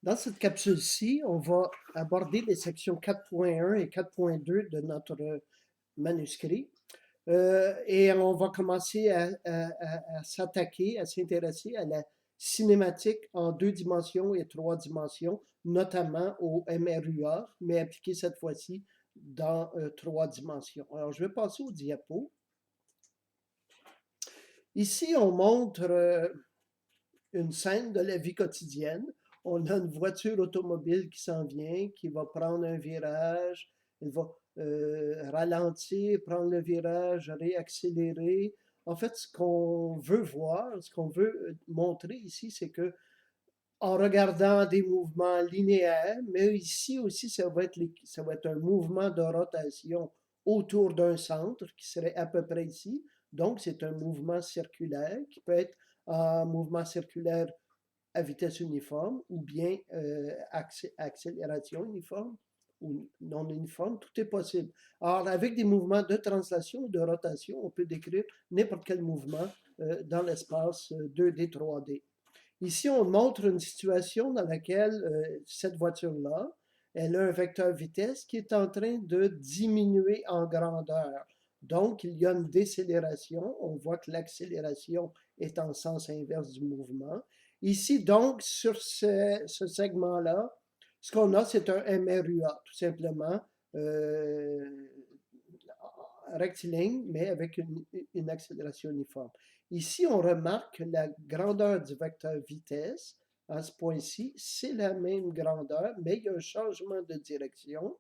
Dans cette capsule-ci, on va aborder les sections 4.1 et 4.2 de notre manuscrit. Et on va commencer à s'attaquer, à s'intéresser à la cinématique en 2 dimensions et 3 dimensions, notamment au MRUA, mais appliqué cette fois-ci dans 3 dimensions. Alors, je vais passer au diapo. Ici, on montre une scène de la vie quotidienne. On a une voiture automobile qui s'en vient, qui va prendre un virage, elle va ralentir, prendre le virage, réaccélérer. En fait, ce qu'on veut voir, ce qu'on veut montrer ici, c'est que en regardant des mouvements linéaires, mais ici aussi, ça va être un mouvement de rotation autour d'un centre qui serait à peu près ici. Donc, c'est un mouvement circulaire qui peut être un mouvement circulaire à vitesse uniforme ou bien accélération uniforme ou non uniforme, tout est possible. Alors, avec des mouvements de translation ou de rotation, on peut décrire n'importe quel mouvement dans l'espace 2D, 3D. Ici, on montre une situation dans laquelle cette voiture-là, elle a un vecteur vitesse qui est en train de diminuer en grandeur. Donc, il y a une décélération. On voit que l'accélération est en sens inverse du mouvement. Ici, donc, sur ce segment-là, ce qu'on a, c'est un MRUA, tout simplement, euh, rectiligne, mais avec une accélération uniforme. Ici, on remarque que la grandeur du vecteur vitesse, à ce point-ci, c'est la même grandeur, mais il y a un changement de direction.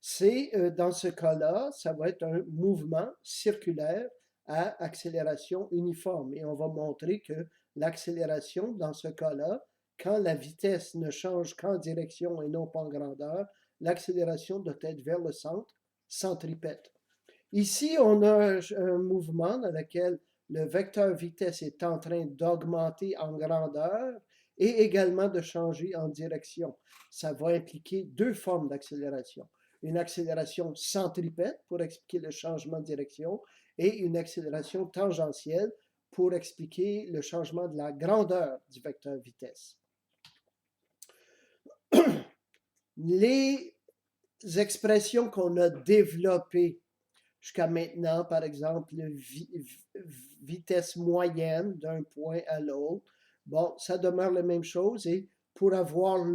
C'est, dans ce cas-là, ça va être un mouvement circulaire à accélération uniforme. Et on va montrer que l'accélération, dans ce cas-là, quand la vitesse ne change qu'en direction et non pas en grandeur, l'accélération doit être vers le centre, centripète. Ici, on a un mouvement dans lequel le vecteur vitesse est en train d'augmenter en grandeur et également de changer en direction. Ça va impliquer deux formes d'accélération. Une accélération centripète pour expliquer le changement de direction et une accélération tangentielle pour expliquer le changement de la grandeur du vecteur vitesse. Les expressions qu'on a développées jusqu'à maintenant, par exemple, vitesse moyenne d'un point à l'autre. Bon, ça demeure la même chose et pour avoir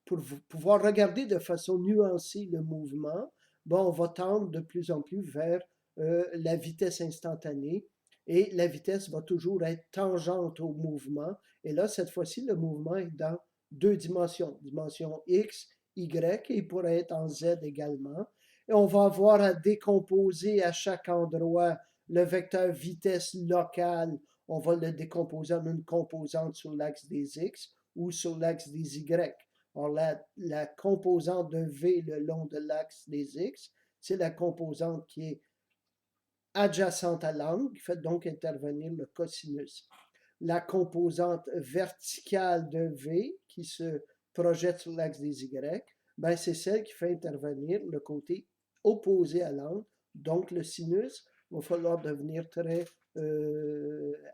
pour pouvoir regarder de façon nuancée le mouvement, bon, on va tendre de plus en plus vers la vitesse instantanée et la vitesse va toujours être tangente au mouvement. Et là, cette fois-ci, le mouvement est dans 2 dimensions, dimension X, Y, et il pourrait être en Z également. Et on va avoir à décomposer à chaque endroit le vecteur vitesse locale. On va le décomposer en une composante sur l'axe des X ou sur l'axe des Y. Alors, la composante de V le long de l'axe des X, c'est la composante qui est adjacente à l'angle, qui fait donc intervenir le cosinus. La composante verticale de V, qui se projette sur l'axe des Y, ben c'est celle qui fait intervenir le côté opposé à l'angle, donc le sinus. Il va falloir devenir très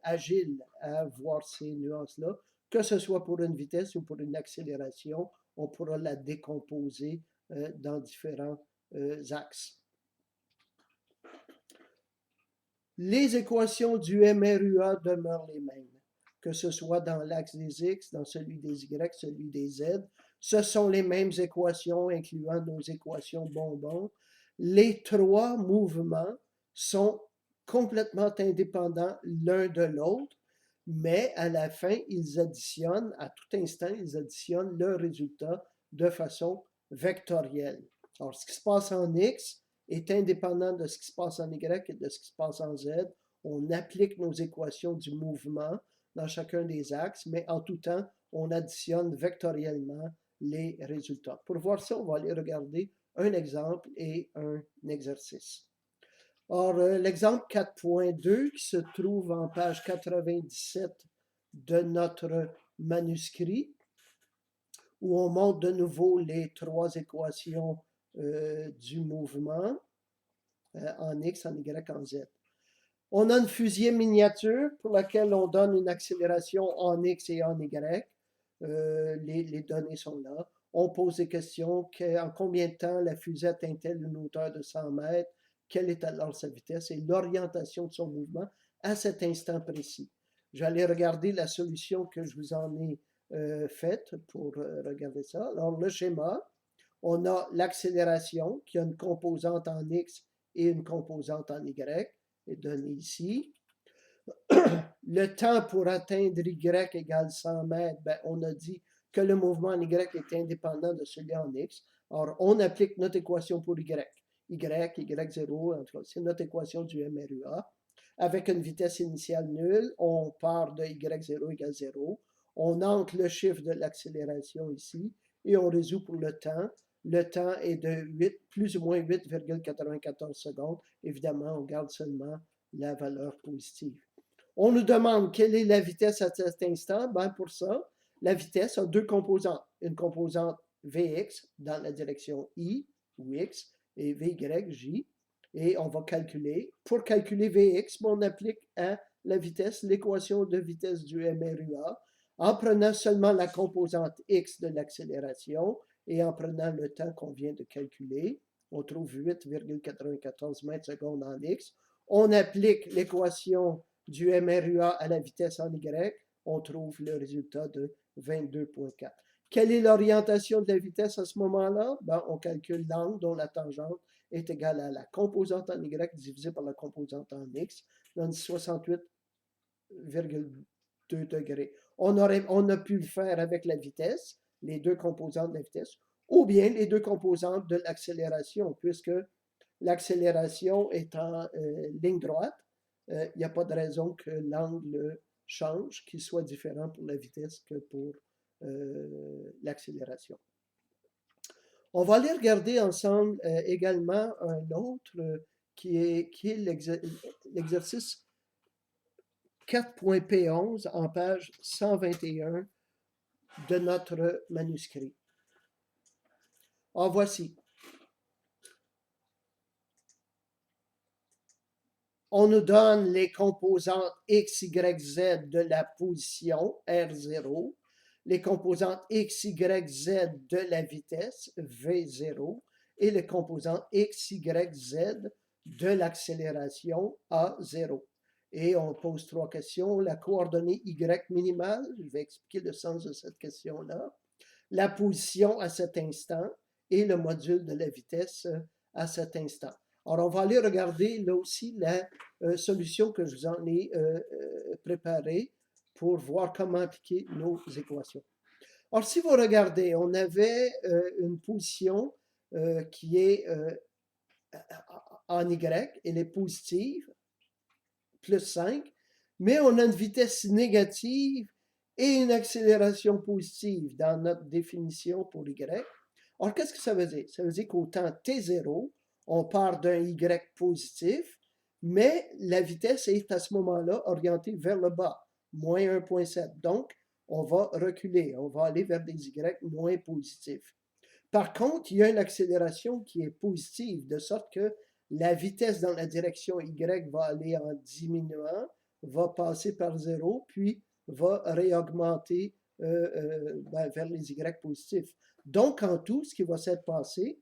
agile à voir ces nuances-là, que ce soit pour une vitesse ou pour une accélération, on pourra la décomposer dans différents axes. Les équations du MRUA demeurent les mêmes, que ce soit dans l'axe des X, dans celui des Y, celui des Z. Ce sont les mêmes équations, incluant nos équations bonbons. Les trois mouvements sont complètement indépendants l'un de l'autre, mais à la fin, ils additionnent, à tout instant, ils additionnent le résultat de façon vectorielle. Alors, ce qui se passe en X est indépendant de ce qui se passe en Y et de ce qui se passe en Z. On applique nos équations du mouvement dans chacun des axes, mais en tout temps, on additionne vectoriellement les résultats. Pour voir ça, on va aller regarder un exemple et un exercice. Or, l'exemple 4.2 qui se trouve en page 97 de notre manuscrit, où on montre de nouveau les trois équations du mouvement en X, en Y, en Z. On a une fusée miniature pour laquelle on donne une accélération en X et en Y. les données sont là. On pose des questions, en combien de temps la fusée atteint-elle une hauteur de 100 mètres, quelle est alors sa vitesse et l'orientation de son mouvement à cet instant précis. J'allais regarder la solution que je vous en ai faite pour regarder ça. Alors, le schéma, on a l'accélération qui a une composante en X et une composante en Y, est donnée ici. Le temps pour atteindre Y égale 100 mètres, ben, on a dit que le mouvement en Y est indépendant de celui en X. Alors, on applique notre équation pour Y. Y0, en tout cas, c'est notre équation du MRUA. Avec une vitesse initiale nulle, on part de Y0 égale 0. On entre le chiffre de l'accélération ici et on résout pour le temps. Le temps est de plus ou moins 8,94 secondes. Évidemment, on garde seulement la valeur positive. On nous demande quelle est la vitesse à cet instant. Ben pour ça, la vitesse a deux composantes. Une composante Vx dans la direction I ou X et Vy, J. Et on va calculer. Pour calculer Vx, on applique à la vitesse l'équation de vitesse du MRUA en prenant seulement la composante X de l'accélération et en prenant le temps qu'on vient de calculer. On trouve 8,94 mètres secondes en X. On applique l'équation du MRUA à la vitesse en Y, on trouve le résultat de 22,4. Quelle est l'orientation de la vitesse à ce moment-là? Ben, on calcule l'angle dont la tangente est égale à la composante en Y divisée par la composante en X, donne 68,2 degrés. On a pu le faire avec la vitesse, les deux composantes de la vitesse, ou bien les deux composantes de l'accélération, puisque l'accélération est en ligne droite. Il n'y a pas de raison que l'angle change, qu'il soit différent pour la vitesse que pour l'accélération. On va aller regarder ensemble également un autre qui est l'exercice 4.P11 en page 121 de notre manuscrit. En voici. On nous donne les composantes x, y, z de la position R0, les composantes x, y, z de la vitesse V0 et les composantes x, y, z de l'accélération A0. Et on pose trois questions. La coordonnée y minimale, je vais expliquer le sens de cette question-là, la position à cet instant et le module de la vitesse à cet instant. Alors, on va aller regarder là aussi la solution que je vous en ai préparée pour voir comment appliquer nos équations. Alors, si vous regardez, on avait une position qui est en Y, elle est positive, plus 5, mais on a une vitesse négative et une accélération positive dans notre définition pour Y. Alors, qu'est-ce que ça veut dire? Ça veut dire qu'au temps T0, on part d'un Y positif, mais la vitesse est à ce moment-là orientée vers le bas, moins 1,7. Donc, on va reculer, on va aller vers des Y moins positifs. Par contre, il y a une accélération qui est positive, de sorte que la vitesse dans la direction Y va aller en diminuant, va passer par 0, puis va réaugmenter vers les Y positifs. Donc, en tout, ce qui va s'être passé,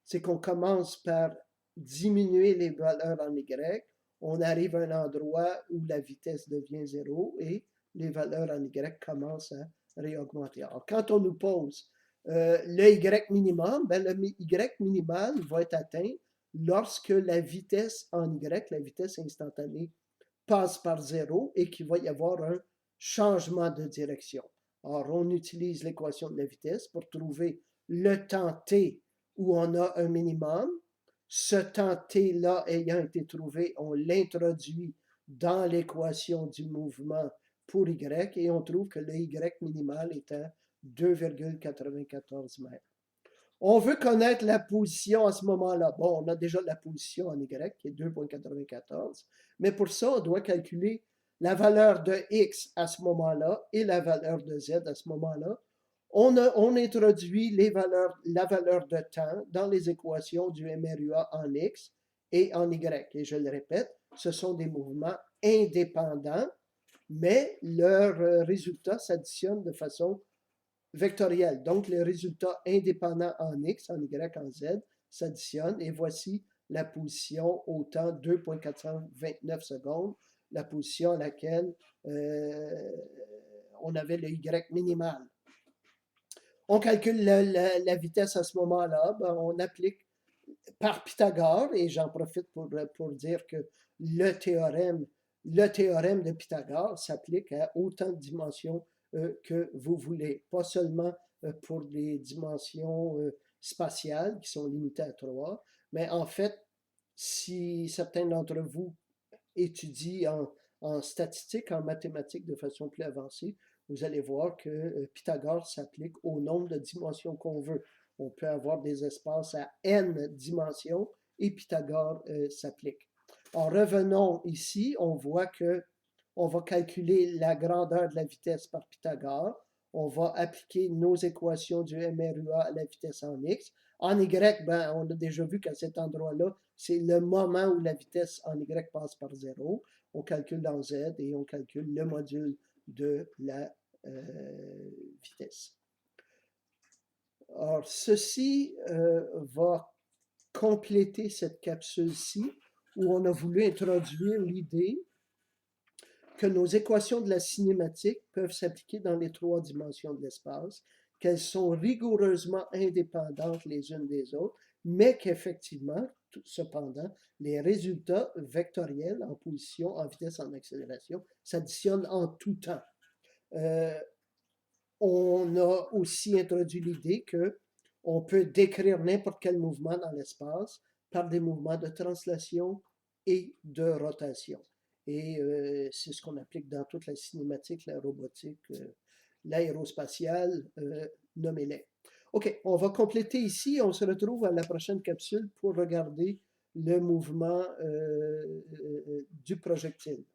c'est qu'on commence par diminuer les valeurs en Y, on arrive à un endroit où la vitesse devient 0 et les valeurs en Y commencent à réaugmenter. Alors, quand on nous pose le Y minimum, ben le Y minimal va être atteint lorsque la vitesse en Y, la vitesse instantanée, passe par 0 et qu'il va y avoir un changement de direction. Alors, on utilise l'équation de la vitesse pour trouver le temps t où on a un minimum. Ce temps t-là ayant été trouvé, on l'introduit dans l'équation du mouvement pour y et on trouve que le y minimal est à 2,94 mètres. On veut connaître la position à ce moment-là. Bon, on a déjà la position en y qui est 2,94, mais pour ça, on doit calculer la valeur de x à ce moment-là et la valeur de z à ce moment-là. On introduit la valeur de temps dans les équations du MRUA en X et en Y. Et je le répète, ce sont des mouvements indépendants, mais leurs résultats s'additionnent de façon vectoriel. Donc, les résultats indépendants en X, en Y, en Z s'additionnent et voici la position au temps 2,429 secondes, la position à laquelle on avait le Y minimal. On calcule la vitesse à ce moment-là, ben, on applique par Pythagore, et j'en profite pour dire que le théorème de Pythagore s'applique à autant de dimensions que vous voulez, pas seulement pour des dimensions spatiales qui sont limitées à 3, mais en fait, si certains d'entre vous étudient en statistique, en mathématiques de façon plus avancée, vous allez voir que Pythagore s'applique au nombre de dimensions qu'on veut. On peut avoir des espaces à n dimensions et Pythagore s'applique. En revenant ici, on voit que on va calculer la grandeur de la vitesse par Pythagore. On va appliquer nos équations du MRUA à la vitesse en x. En y, ben, on a déjà vu qu'à cet endroit-là, c'est le moment où la vitesse en y passe par 0. On calcule dans z et on calcule le module de la vitesse. Alors, ceci va compléter cette capsule-ci où on a voulu introduire l'idée que nos équations de la cinématique peuvent s'appliquer dans les 3 dimensions de l'espace, qu'elles sont rigoureusement indépendantes les unes des autres, mais qu'effectivement, cependant, les résultats vectoriels en position, en vitesse, en accélération s'additionnent en tout temps. On a aussi introduit l'idée qu'on peut décrire n'importe quel mouvement dans l'espace par des mouvements de translation et de rotation. Et c'est ce qu'on applique dans toute la cinématique, la robotique, l'aérospatiale, nommez-les. OK, on va compléter ici. On se retrouve à la prochaine capsule pour regarder le mouvement du projectile.